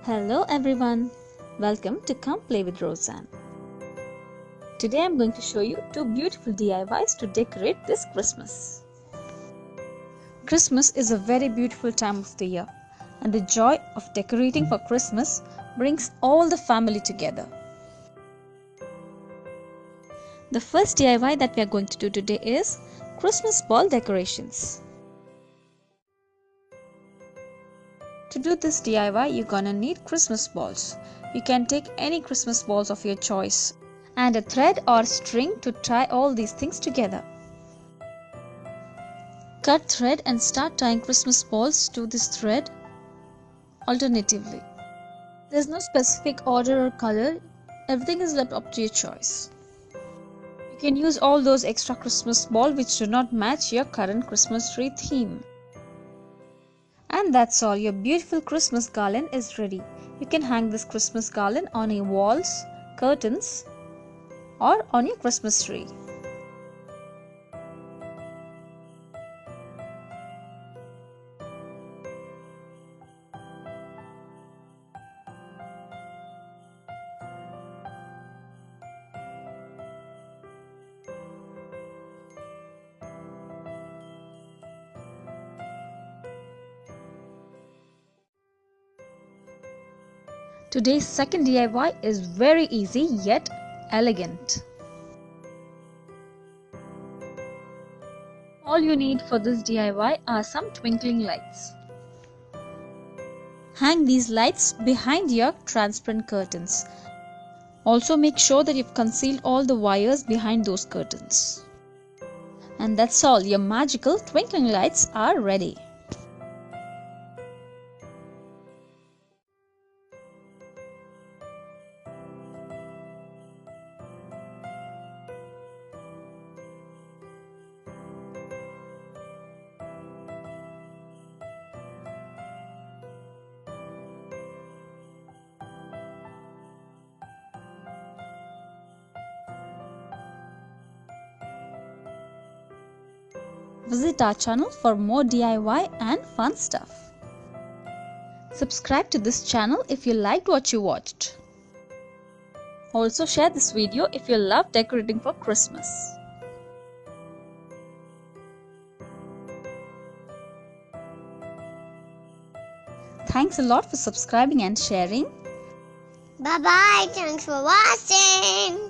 Hello everyone, welcome to Come Play with Rosanne. Today I'm going to show you two beautiful DIYs to decorate this Christmas. Christmas is a very beautiful time of the year, and the joy of decorating for Christmas brings all the family together. The first DIY that we are going to do today is Christmas ball decorations. To do this DIY, you're gonna need Christmas balls. You can take any Christmas balls of your choice and a thread or string to tie all these things together. Cut thread and start tying Christmas balls to this thread alternatively. There's no specific order or color, everything is left up to your choice. You can use all those extra Christmas balls which do not match your current Christmas tree theme. And that's all, your beautiful Christmas garland is ready. You can hang this Christmas garland on your walls, curtains, or on your Christmas tree. Today's second DIY is very easy yet elegant. All you need for this DIY are some twinkling lights. Hang these lights behind your transparent curtains. Also make sure that you've concealed all the wires behind those curtains. And that's all, your magical twinkling lights are ready. Visit our channel for more DIY and fun stuff. Subscribe to this channel if you liked what you watched. Also share this video if you love decorating for Christmas. Thanks a lot for subscribing and sharing. Bye bye. Thanks for watching.